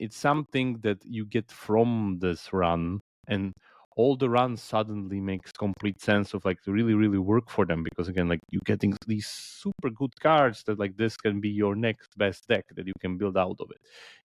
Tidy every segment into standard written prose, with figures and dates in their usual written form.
it's something that you get from this run, and all the runs suddenly makes complete sense of like to really, really work for them, because again, like you're getting these super good cards that like this can be your next best deck that you can build out of it.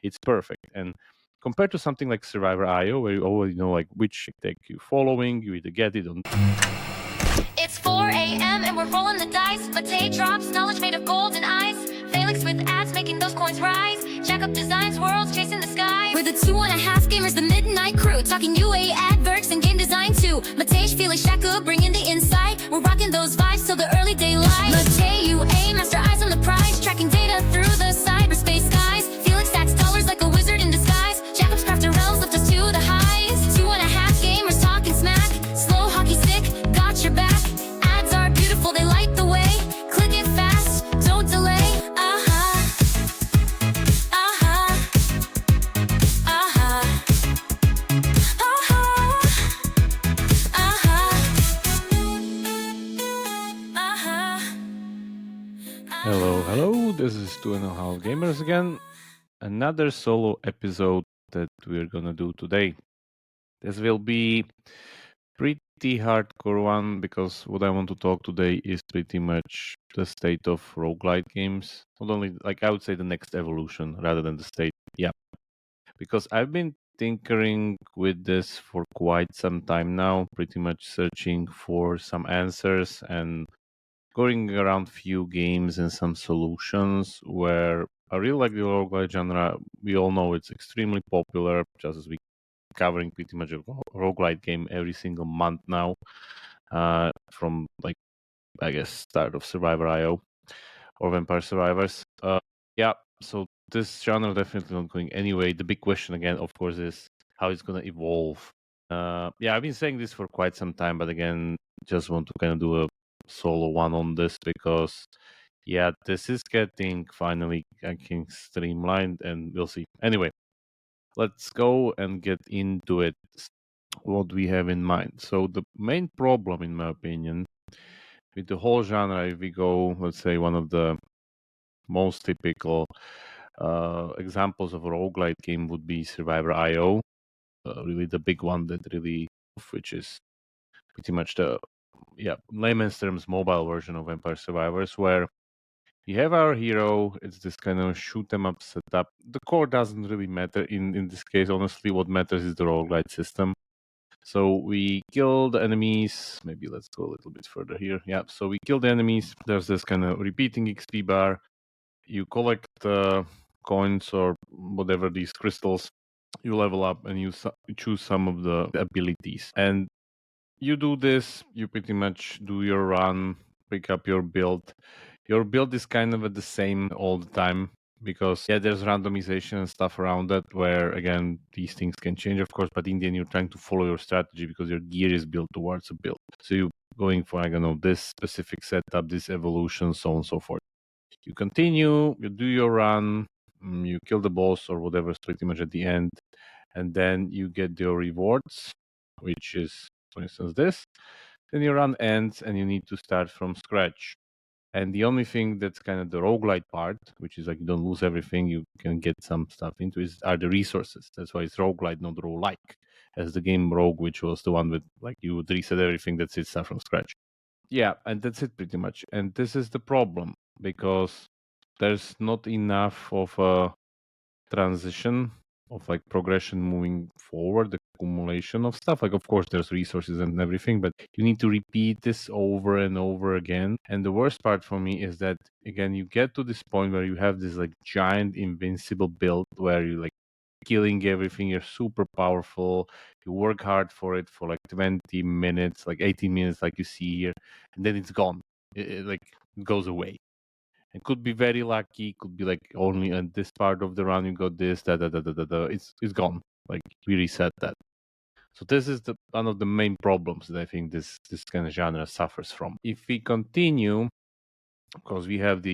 It's perfect. And compared to something like Survivor.io, where you already know like which deck you're following, you either get it on. It's 4 a.m. and we're rolling the dice. Matei drops knowledge made of gold and ice. Felix with ads making those coins rise. Jakub designs worlds chasing the sky. We're the 2.5 gamers, the midnight crew. Talking UA adverts and game design too. Matei, Felix, Jakub bringing the insight. We're rocking those vibes till the early daylight. Matei, UA, master eyes on the prize. Tracking data through the cyberspace skies. Felix stacks dollars like a wizard in disguise. Jakub's crafter realms lift us to the highs. 2.5 gamers talking smack. Slow hockey stick, got your back. Ads are beautiful, they light the way. Click it fast, don't delay. Hello, this is 2.5 Gamers again. Another solo episode that we're gonna do today. This will be pretty hardcore one, because what I want to talk today is pretty much the state of roguelite games. Not only, like, I would say the next evolution rather than the state. Yeah. Because I've been tinkering with this for quite some time now, pretty much searching for some answers and going around few games and some solutions where I really like the roguelite genre. We all know it's extremely popular, just as we covering pretty much a roguelite game every single month now, from like, I guess, start of Survivor.io or Vampire Survivors. Yeah, so this genre definitely not going anyway. The big question again, of course, is how it's gonna evolve. Yeah, I've been saying this for quite some time, but again, just want to kind of do a solo one on this, because yeah, this is getting finally getting streamlined, and we'll see. Anyway, let's go and get into it. What we have in mind. So the main problem, in my opinion, with the whole genre, if we go, let's say, one of the most typical examples of a roguelite game would be Survivor.io, really the big one that really, which is pretty much the, yeah, layman's terms, mobile version of Vampire Survivors, where we have our hero. It's this kind of shoot 'em up setup. The core doesn't really matter in this case. Honestly, what matters is the roguelite system. So we kill the enemies. Maybe let's go a little bit further here. Yeah, so we kill the enemies. There's this kind of repeating XP bar. You collect coins or whatever, these crystals. You level up and you choose some of the abilities. And you do this, you pretty much do your run, pick up your build. Your build is kind of at the same all the time, because yeah, there's randomization and stuff around that, where again these things can change, of course, but in the end you're trying to follow your strategy because your gear is built towards a build. So you're going for, I don't know, this specific setup, this evolution, so on and so forth. You continue, you do your run, you kill the boss or whatever is pretty much at the end, and then you get your rewards, which is, for instance, this. Then your run ends and you need to start from scratch. And the only thing that's kind of the roguelite part, which is like you don't lose everything, you can get some stuff into it, are the resources. That's why it's roguelite, not roguelike, as the game Rogue, which was the one with like you would reset everything, that's it, start from scratch. Yeah, and that's it pretty much. And this is the problem, because there's not enough of a transition of like progression moving forward, the accumulation of stuff. Like, of course, there's resources and everything, but you need to repeat this over and over again. And the worst part for me is that, again, you get to this point where you have this like giant invincible build where you like killing everything, you're super powerful, you work hard for it for like 20 minutes, like 18 minutes, like you see here, and then it's gone. It like goes away. It could be very lucky, could be like only on this part of the run you got this, it's gone. Like we reset that. So this is one of the main problems that I think this kind of genre suffers from. If we continue, because we have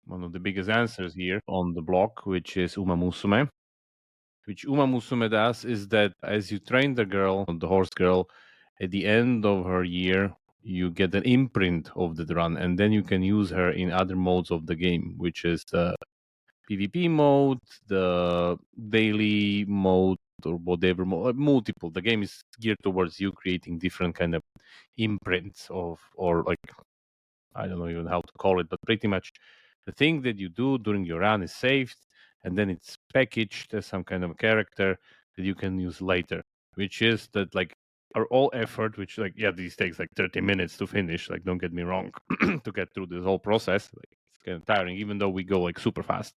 one of the biggest answers here on the block, which is Uma Musume. Which Uma Musume does is that as you train the girl, the horse girl, at the end of her year, you get an imprint of the run, and then you can use her in other modes of the game, which is the PvP mode, the daily mode, or whatever mode, multiple. The game is geared towards you creating different kind of imprints of, or like, I don't know even how to call it, but pretty much the thing that you do during your run is saved, and then it's packaged as some kind of character that you can use later, which is that like our all effort, which like, yeah, these takes like 30 minutes to finish, like don't get me wrong, to get through this whole process. Like, it's kind of tiring, even though we go like super fast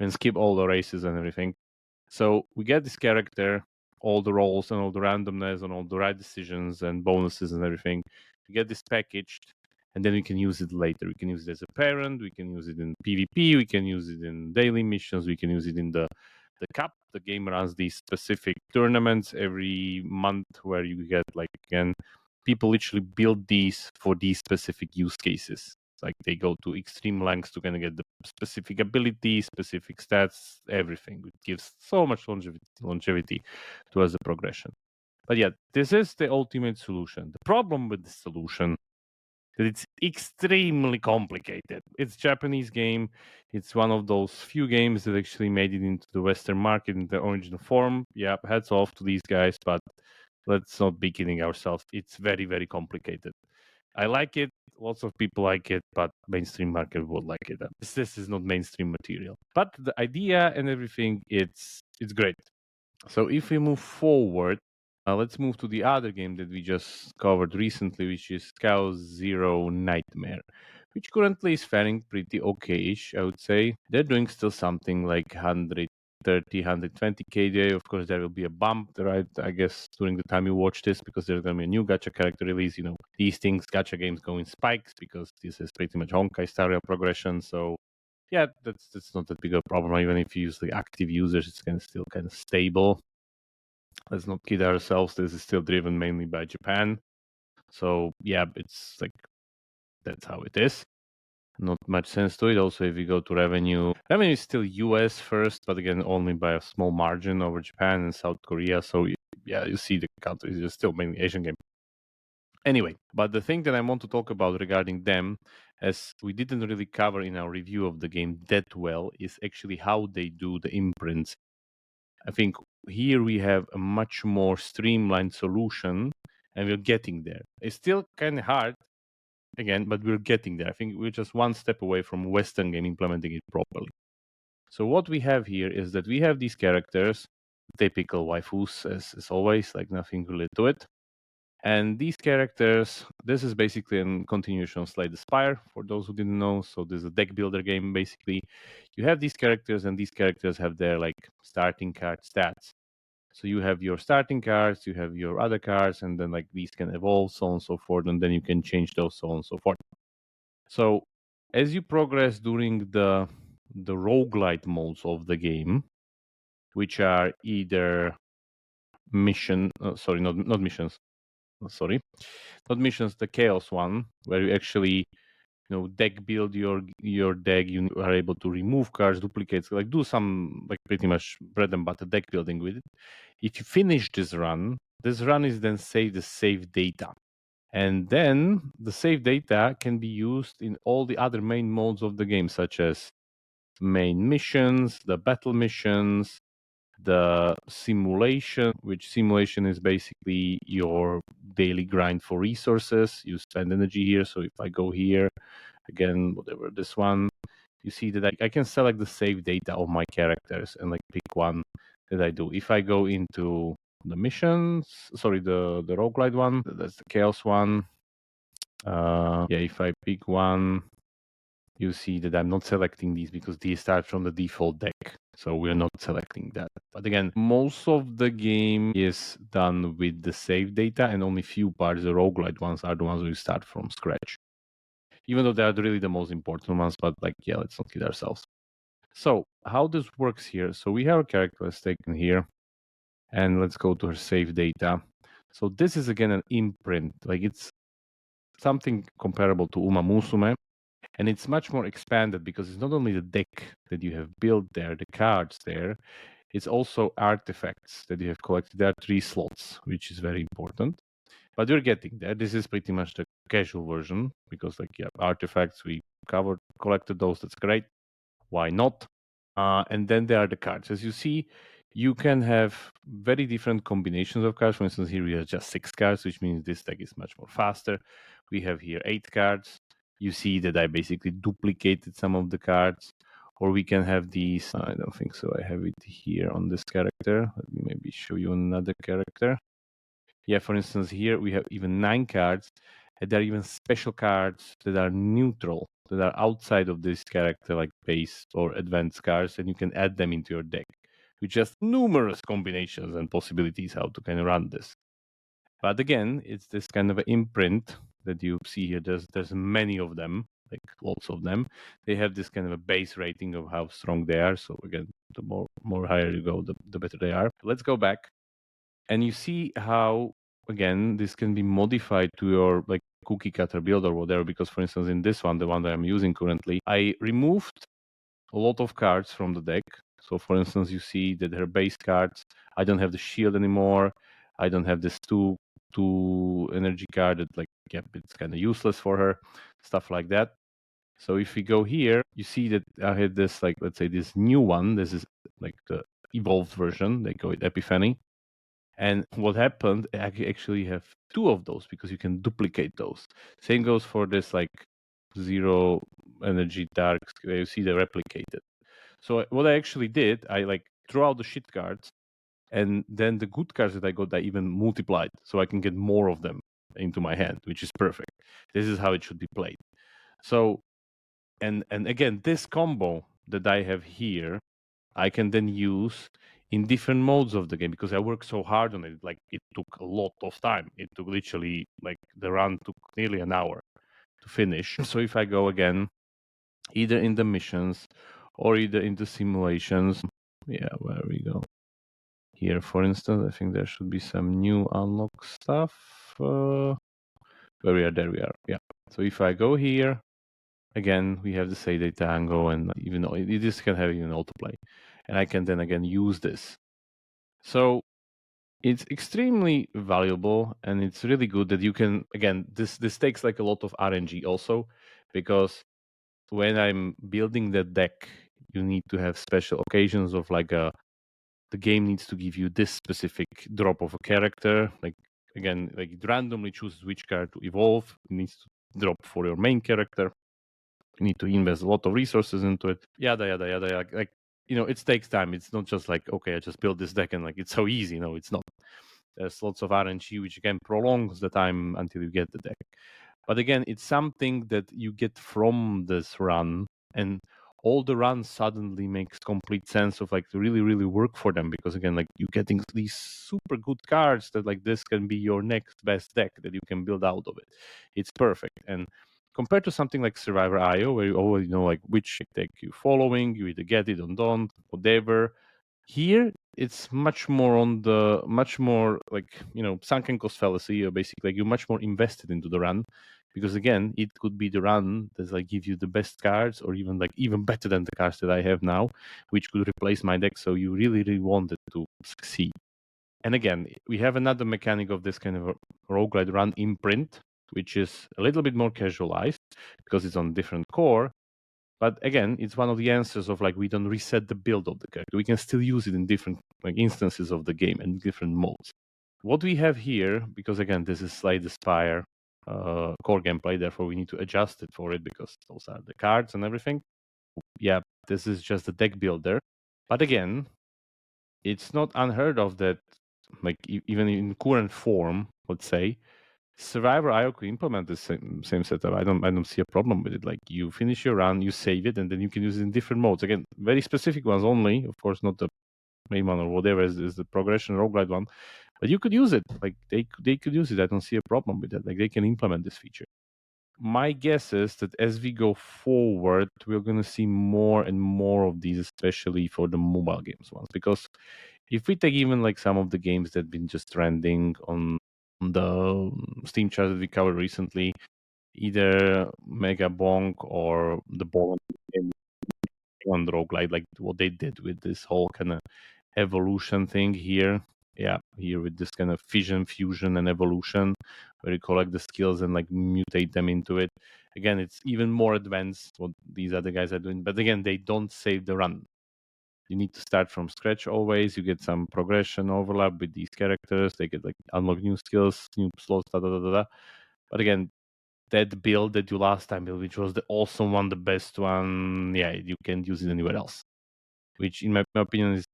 and skip all the races and everything. So we get this character, all the roles and all the randomness and all the right decisions and bonuses and everything. We get this packaged, and then we can use it later. We can use it as a parent. We can use it in PvP. We can use it in daily missions. We can use it in the cup. The game runs these specific tournaments every month where you get like, again, people literally build these for these specific use cases. Like they go to extreme lengths to kind of get the specific ability, specific stats, everything. It gives so much longevity towards the progression. But yeah, this is the ultimate solution. The problem with the solution that it's extremely complicated. It's a Japanese game. It's one of those few games that actually made it into the Western market in the original form. Yeah, hats off to these guys, but let's not be kidding ourselves. It's very, very complicated. I like it. Lots of people like it, but mainstream market would like it. This is not mainstream material. But the idea and everything, it's great. So if we move forward, let's move to the other game that we just covered recently, which is Cow Zero Nightmare, which currently is faring pretty okay-ish, I would say. They're doing still something like 130, 120 KDA. Of course, there will be a bump, right? I guess during the time you watch this, because there's going to be a new gacha character release. You know, these things, gacha games go in spikes because this is pretty much Honkai style progression. So yeah, that's not that big a problem. Even if you use the active users, it's still kind of stable. Let's not kid ourselves. This is still driven mainly by Japan. So yeah, it's like that's how it is. Not much sense to it. Also, if you go to revenue is still US first, but again, only by a small margin over Japan and South Korea. So yeah, you see the countries are still mainly Asian game. Anyway, but the thing that I want to talk about regarding them, as we didn't really cover in our review of the game that well, is actually how they do the imprints. I think here we have a much more streamlined solution, and we're getting there. It's still kind of hard, again, but we're getting there. I think we're just one step away from Western game implementing it properly. So what we have here is that we have these characters, typical waifus, as always, like nothing related to it. And these characters, this is basically a continuation of Slay the Spire, for those who didn't know. So this is a deck builder game, basically. You have these characters, and these characters have their like starting card stats. So you have your starting cards, you have your other cards, and then like these can evolve, so on and so forth, and then you can change those, so on and so forth. So as you progress during the roguelite modes of the game, which are either not missions, not missions, the chaos one, where you actually deck build your deck. You are able to remove cards, duplicates, like do some like pretty much bread and butter deck building with it. If you finish this run is then saved as save data, and then the save data can be used in all the other main modes of the game, such as main missions, the battle missions, the simulation, which simulation is basically your daily grind for resources. You spend energy here. So if I go here, again, whatever this one, you see that I can select the save data of my characters and like pick one that I do. If I go into the missions, the roguelite one, that's the chaos one. If I pick one, you see that I'm not selecting these because these start from the default deck. So we're not selecting that. But again, most of the game is done with the save data, and only few parts, the roguelite ones, are the ones we start from scratch. Even though they are really the most important ones, but like, yeah, let's not kid ourselves. So how this works here. So we have a character that's taken here, and let's go to her save data. So this is again an imprint. Like it's something comparable to Uma Musume. And it's much more expanded because it's not only the deck that you have built there, the cards there, it's also artifacts that you have collected. There are 3 slots, which is very important. But we're getting there. This is pretty much the casual version because, like, yeah, artifacts, we collected those. That's great. Why not? And then there are the cards. As you see, you can have very different combinations of cards. For instance, here we have just 6 cards, which means this deck is much more faster. We have here 8 cards. You see that I basically duplicated some of the cards. Or we can have these. I don't think so. I have it here on this character. Let me maybe show you another character. Yeah, for instance, here we have even 9 cards. And there are even special cards that are neutral, that are outside of this character, like base or advanced cards, and you can add them into your deck, with just numerous combinations and possibilities how to kind of run this. But again, it's this kind of an imprint that you see here. There's many of them, like lots of them. They have this kind of a base rating of how strong they are. So again, the more higher you go, the better they are. Let's go back, and you see how again this can be modified to your like cookie cutter build or whatever. Because for instance, in this one, the one that I'm using currently, I removed a lot of cards from the deck. So for instance, you see that her base cards, I don't have the shield anymore. I don't have this two energy card that like, yeah, it's kind of useless for her, stuff like that. So if we go here, you see that I had this, like, let's say this new one. This is like the evolved version. They call it Epiphany. And what happened, I actually have 2 of those because you can duplicate those. Same goes for this like 0 energy dark. You see they replicated. So what I actually did, I like threw out the shit cards, and then the good cards that I got, I even multiplied, so I can get more of them into my hand, which is perfect. This is how it should be played. So, and again, this combo that I have here, I can then use in different modes of the game because I worked so hard on it. Like it took a lot of time. It took literally like the run took nearly an hour to finish. So if I go again, either in the missions or either in the simulations, yeah, where we go here, for instance, I think there should be some new unlock stuff. Where we are, there we are. Yeah. So if I go here, again, we have the say data tango, and even though it just can have even autoplay, and I can then again use this. So it's extremely valuable, and it's really good that you can, again, this takes like a lot of RNG also, because when I'm building the deck, you need to have special occasions of like the game needs to give you this specific drop of a character. Like again, like it randomly chooses which card to evolve. It needs to drop for your main character. You need to invest a lot of resources into it. Yada yada yada. Like it takes time. It's not just like, okay, I just built this deck and like it's so easy. No, it's not. There's lots of RNG which again prolongs the time until you get the deck. But again, it's something that you get from this run, and all the runs suddenly makes complete sense of like to really, really work for them, because again, like you're getting these super good cards that like this can be your next best deck that you can build out of it. It's perfect. And compared to something like Survivor IO, where you already know like which deck you're following, you either get it or don't, whatever. Here, it's much more like sunken cost fallacy. You're basically like you're much more invested into the run, because again, it could be the run that like give you the best cards, or even better than the cards that I have now, which could replace my deck. So you really, really want it to succeed. And again, we have another mechanic of this kind of a roguelite run, imprint, which is a little bit more casualized because it's on different core. But again, it's one of the answers of like we don't reset the build of the character. We can still use it in different like instances of the game and different modes. What we have here, because again, this is Slay the Spire core gameplay, therefore we need to adjust it for it because those are the cards and everything. Yeah, this is just a deck builder. But again, it's not unheard of that, like even in current form, let's say, Survivor IO could implement the same setup. I don't see a problem with it. Like you finish your run, you save it, and then you can use it in different modes. Again, very specific ones only, of course, not the main one or whatever is the progression roguelite one. But you could use it. Like they could use it. I don't see a problem with that. Like they can implement this feature. My guess is that as we go forward, we're going to see more and more of these, especially for the mobile games ones. Because if we take even like some of the games that have been just trending on the Steam chart that we covered recently, either MegaBong or the Bonk on the roguelite, like what they did with this whole kind of evolution thing here. Yeah, here with this kind of fission, fusion, and evolution, where you collect the skills and like mutate them into it. Again, it's even more advanced what these other guys are doing. But again, they don't save the run. You need to start from scratch always. You get some progression overlap with these characters. They get like unlock new skills, new slots, da da da da da. But again, that build that you last time built, which was the awesome one, the best one, yeah, you can't use it anywhere else. Which, in my opinion, is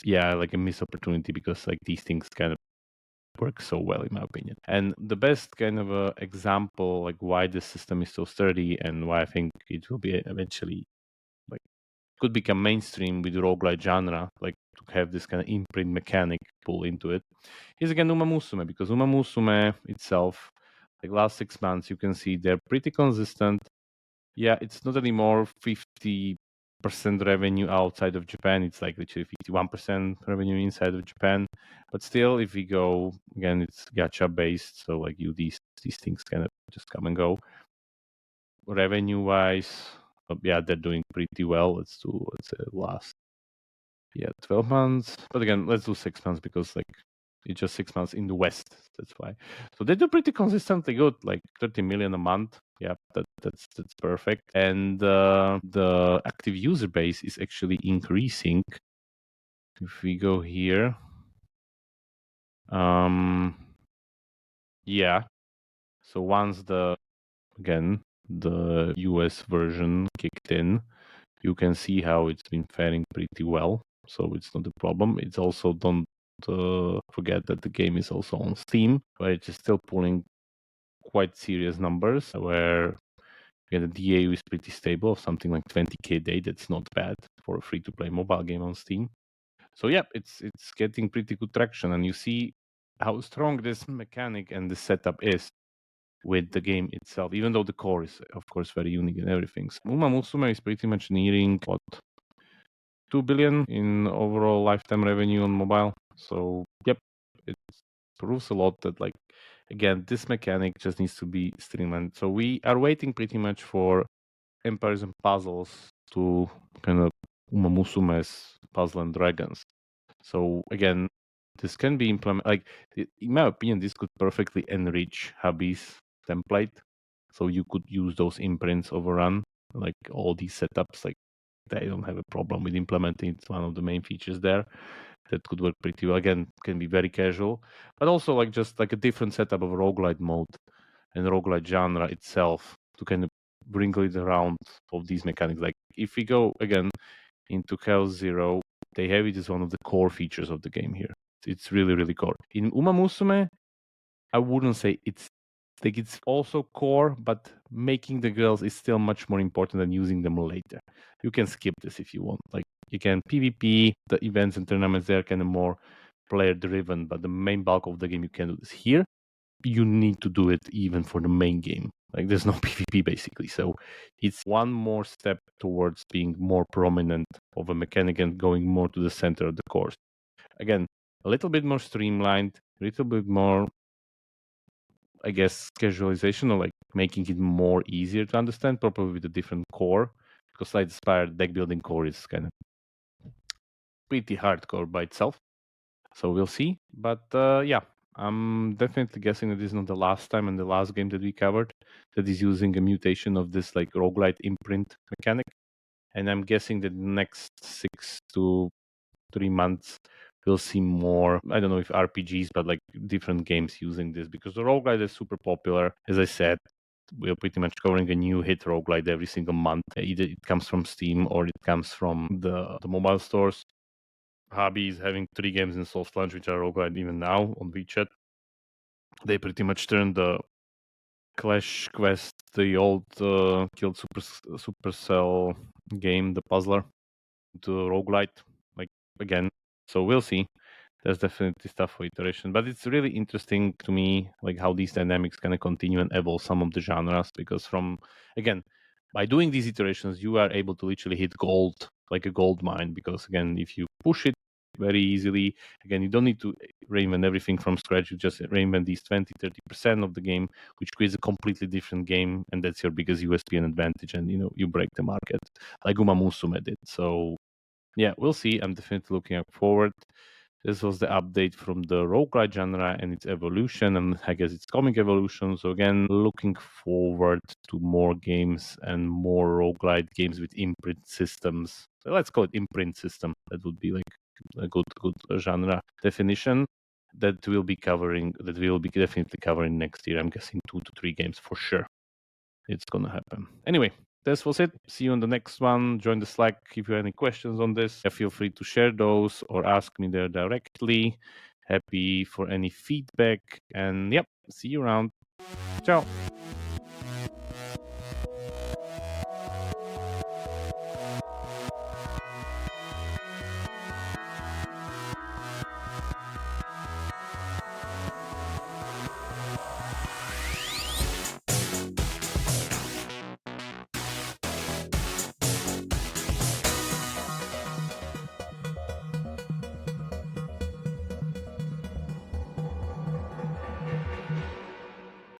like a missed opportunity, because like these things kind of work so well, in my opinion. And the best kind of example, like why this system is so sturdy and why I think it will be eventually like could become mainstream with roguelite genre, like to have this kind of imprint mechanic pull into it, is again Uma Musume, because Uma Musume itself, like last 6 months, you can see they're pretty consistent. Yeah, it's not anymore 50% revenue outside of Japan. It's like literally 51% revenue inside of Japan. But still, if we go again, it's gacha based, so like these things kind of just come and go. Revenue wise, they're doing pretty well. Let's say last 12 months. But again, let's do 6 months, because like it's just 6 months in the West. That's why. So they do pretty consistently good, like 30 million a month. Yeah, that's perfect. And the active user base is actually increasing. If we go here, yeah. So once the US version kicked in, you can see how it's been faring pretty well. So it's not a problem. It's also, don't forget that the game is also on Steam, where it's still pulling quite serious numbers, where the DAU is pretty stable, something like 20k a day. That's not bad for a free-to-play mobile game on Steam. So yeah, it's getting pretty good traction, and you see how strong this mechanic and the setup is with the game itself, even though the core is, of course, very unique and everything. So Uma Musume is pretty much nearing 2 billion in overall lifetime revenue on mobile. So yep, it proves a lot that, like, again, this mechanic just needs to be streamlined. So we are waiting pretty much for Empires and Puzzles to kind of Uma Musume's Puzzle and Dragons. So again, this can be implemented. Like, in my opinion, this could perfectly enrich Habi's template. So you could use those imprints overrun, like all these setups. Like, they don't have a problem with implementing. It's one of the main features there that could work pretty well. Again, can be very casual, but also like just like a different setup of roguelite mode and roguelite genre itself to kind of bring it around of these mechanics. Like, if we go again into Chaos Zero, they have it as one of the core features of the game here. It's really, really core. In Uma Musume, I wouldn't say it's like it's also core, but making the girls is still much more important than using them later. You can skip this if you want. Like, you can PvP, the events and tournaments, they're kind of more player driven, but the main bulk of the game you can do this. Here, you need to do it even for the main game. Like, there's no PvP basically. So it's one more step towards being more prominent of a mechanic and going more to the center of the course. Again, a little bit more streamlined, a little bit more, I guess, casualization, or like making it more easier to understand, probably with a different core, because like Spire deck building core is kind of pretty hardcore by itself. So we'll see. But yeah, I'm definitely guessing that this is not the last time and the last game that we covered that is using a mutation of this like roguelite imprint mechanic. And I'm guessing that the next 6 to 3 months we'll see more, I don't know if RPGs, but like different games using this, because the roguelite is super popular. As I said, we're pretty much covering a new hit roguelite every single month. Either it comes from Steam or it comes from the mobile stores. Habi is having 3 games in soft launch, which are roguelite even now on WeChat. They pretty much turned the Clash Quest, the old killed Supercell game, the puzzler, to roguelite, like, again. So we'll see. There's definitely stuff for iteration, but it's really interesting to me, like how these dynamics kind of continue and evolve some of the genres, because again, by doing these iterations, you are able to literally hit gold, like a gold mine, because again, if you push it very easily, again, you don't need to reinvent everything from scratch. You just reinvent these 20-30% of the game, which creates a completely different game, and that's your biggest USP and advantage, and you break the market like Uma Musume did. So yeah, we'll see. I'm definitely looking forward. This was the update from the roguelite genre and its evolution, and I guess its comic evolution. So again, looking forward to more games and more roguelite games with imprint systems. So let's call it imprint system. That would be like a good genre definition. That we'll be definitely covering next year. I'm guessing 2 to 3 games for sure. It's gonna happen. Anyway, this was it. See you on the next one. Join the Slack if you have any questions on this. Feel free to share those or ask me there directly. Happy for any feedback. And yep, see you around. Ciao.